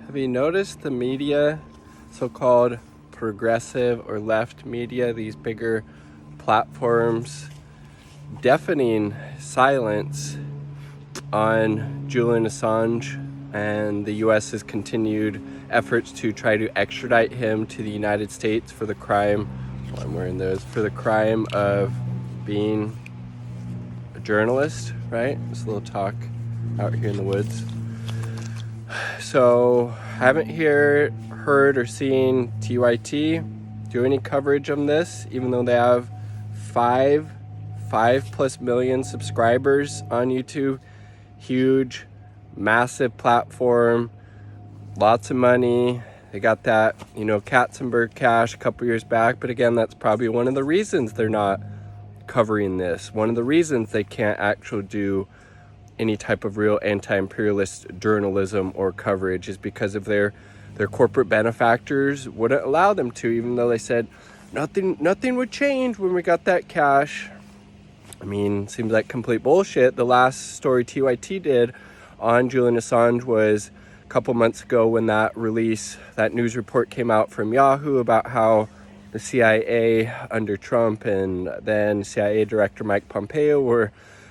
Have you noticed the media, so-called progressive or left media, these bigger platforms, deafening silence on Julian Assange and the US's continued efforts to try to extradite him to the United States for the crime, for the crime of being a journalist, right? This little talk out here in the woods. So I haven't heard or seen TYT do any coverage on this, even though they have five plus million subscribers on YouTube. Huge, massive platform, lots of money. They got that, Katzenberg cash a couple years back. But again, that's probably one of the reasons they're not covering this. One of the reasons they can't actually do any type of real anti-imperialist journalism or coverage is because of their corporate benefactors wouldn't allow them to, even though they said nothing would change when we got that cash. I mean, seems like complete bullshit. The last story TYT did on Julian Assange was a couple months ago when that news report came out from Yahoo about how the CIA under Trump and then CIA Director Mike Pompeo were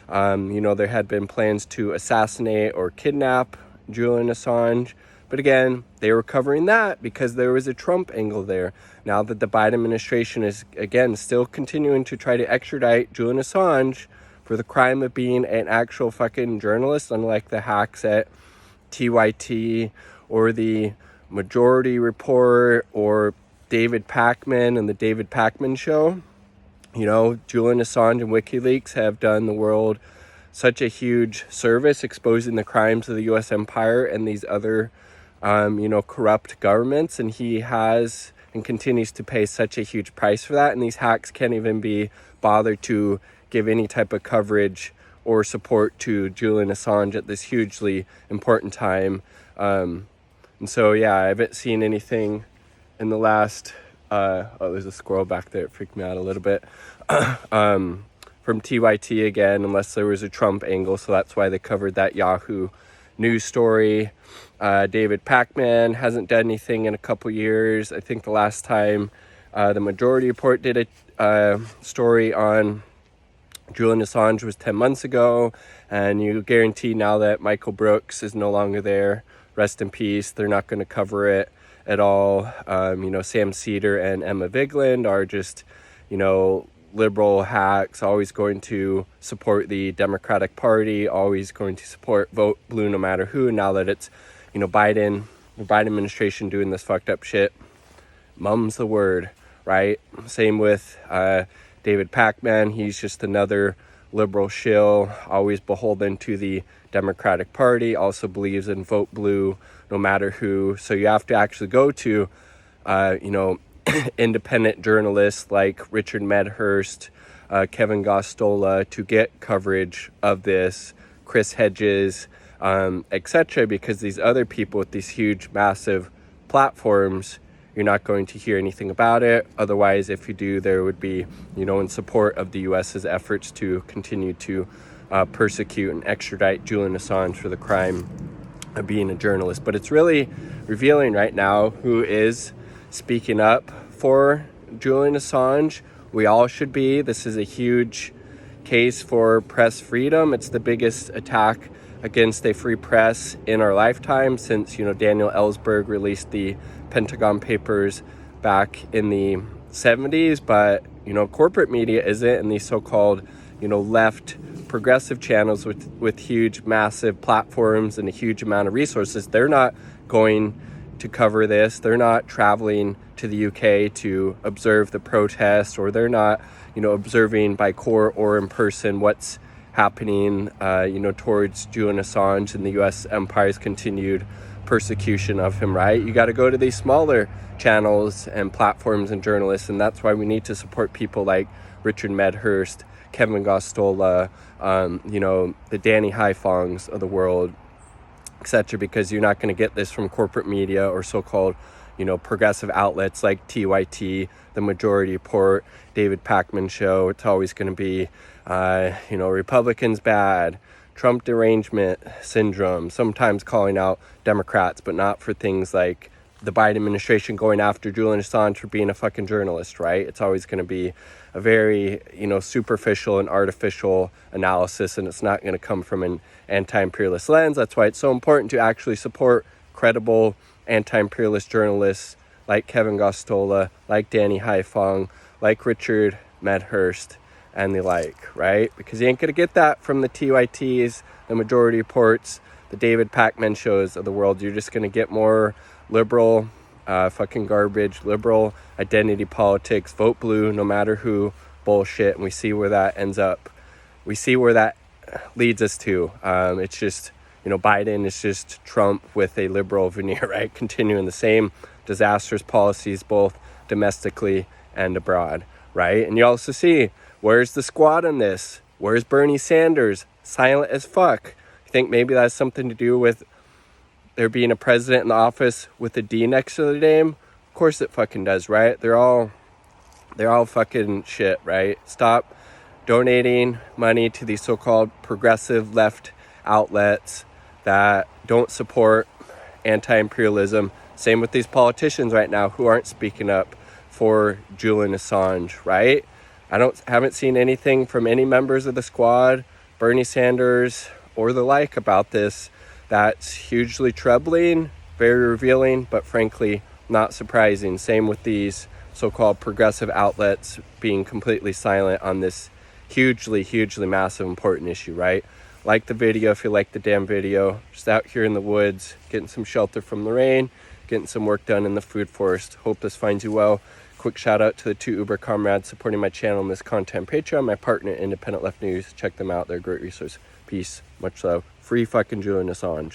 there had been plans to assassinate or kidnap Julian Assange. But again, they were covering that because there was a Trump angle there. Now that the Biden administration is, again, still continuing to try to extradite Julian Assange for the crime of being an actual fucking journalist, unlike the hacks at TYT or the Majority Report or David Pakman and the David Pakman Show. Julian Assange and WikiLeaks have done the world such a huge service exposing the crimes of the U.S. empire and these other, corrupt governments. And he has and continues to pay such a huge price for that. And these hacks can't even be bothered to give any type of coverage or support to Julian Assange at this hugely important time. I haven't seen anything in the last... there's a squirrel back there. It freaked me out a little bit. From TYT again, unless there was a Trump angle. So that's why they covered that Yahoo news story. David Pakman hasn't done anything in a couple years. I think the last time the Majority Report did a story on Julian Assange was 10 months ago. And you guarantee now that Michael Brooks is no longer there, rest in peace, they're not going to cover it at all. Sam Cedar and Emma Vigeland are just, liberal hacks, always going to support the Democratic Party, always going to support vote blue no matter who. Now that it's, the Biden administration doing this fucked up shit, mum's the word, right? Same with David Pakman. He's just another liberal shill, always beholden to the Democratic Party, also believes in vote blue no matter who. So you have to actually go to, independent journalists like Richard Medhurst, Kevin Gostola to get coverage of this, Chris Hedges, etc. Because these other people with these huge, massive platforms, you're not going to hear anything about it. Otherwise, if you do, there would be, in support of the US's efforts to continue to persecute and extradite Julian Assange for the crime of being a journalist. But it's really revealing right now who is speaking up for Julian Assange. We all should be. This is a huge case for press freedom. It's the biggest attack against a free press in our lifetime since, Daniel Ellsberg released the Pentagon Papers back in the 70s. But, corporate media isn't, and these so-called, left progressive channels with huge, massive platforms and a huge amount of resources, they're not going to cover this. They're not traveling to the UK to observe the protest, or they're not, observing by core or in person what's happening, towards Julian Assange and the US empire's continued persecution of him, right? You got to go to these smaller channels and platforms and journalists, and that's why we need to support people like Richard Medhurst, Kevin Gostola, the Danny Haifongs of the world, etc., because you're not going to get this from corporate media or so-called, progressive outlets like TYT, the Majority Report, David Pakman Show. It's always going to be, Republicans bad, Trump derangement syndrome, sometimes calling out Democrats, but not for things like the Biden administration going after Julian Assange for being a fucking journalist, right? It's always going to be a very, superficial and artificial analysis, and it's not going to come from an anti-imperialist lens. That's why it's so important to actually support credible anti-imperialist journalists like Kevin Gosztola, like Danny Haifong, like Richard Medhurst, and the like, right? Because you ain't going to get that from the TYTs, the Majority Reports, the David Pakman shows of the world. You're just going to get more liberal fucking garbage, liberal identity politics, vote blue no matter who bullshit, and we see where that ends up. We see where that leads us to. It's just, Biden is just Trump with a liberal veneer, right? Continuing the same disastrous policies both domestically and abroad, right? And you also see, where's the squad on this? Where's Bernie Sanders? Silent as fuck. You think maybe that's something to do with there being a president in the office with a D next to the name? Of course it fucking does, right? They're all fucking shit, right? Stop donating money to these so-called progressive left outlets that don't support anti-imperialism. Same with these politicians right now who aren't speaking up for Julian Assange, right? Haven't seen anything from any members of the squad, Bernie Sanders, or the like about this. That's hugely troubling, very revealing, but frankly, not surprising. Same with these so-called progressive outlets being completely silent on this hugely, hugely massive, important issue, right? Like the video if you like the damn video. Just out here in the woods, getting some shelter from the rain, getting some work done in the food forest. Hope this finds you well. Quick shout out to the 2 Uber comrades supporting my channel and this content. Patreon, my partner, Independent Left News. Check them out. They're a great resource. Peace. Much love. Free fucking Julian Assange.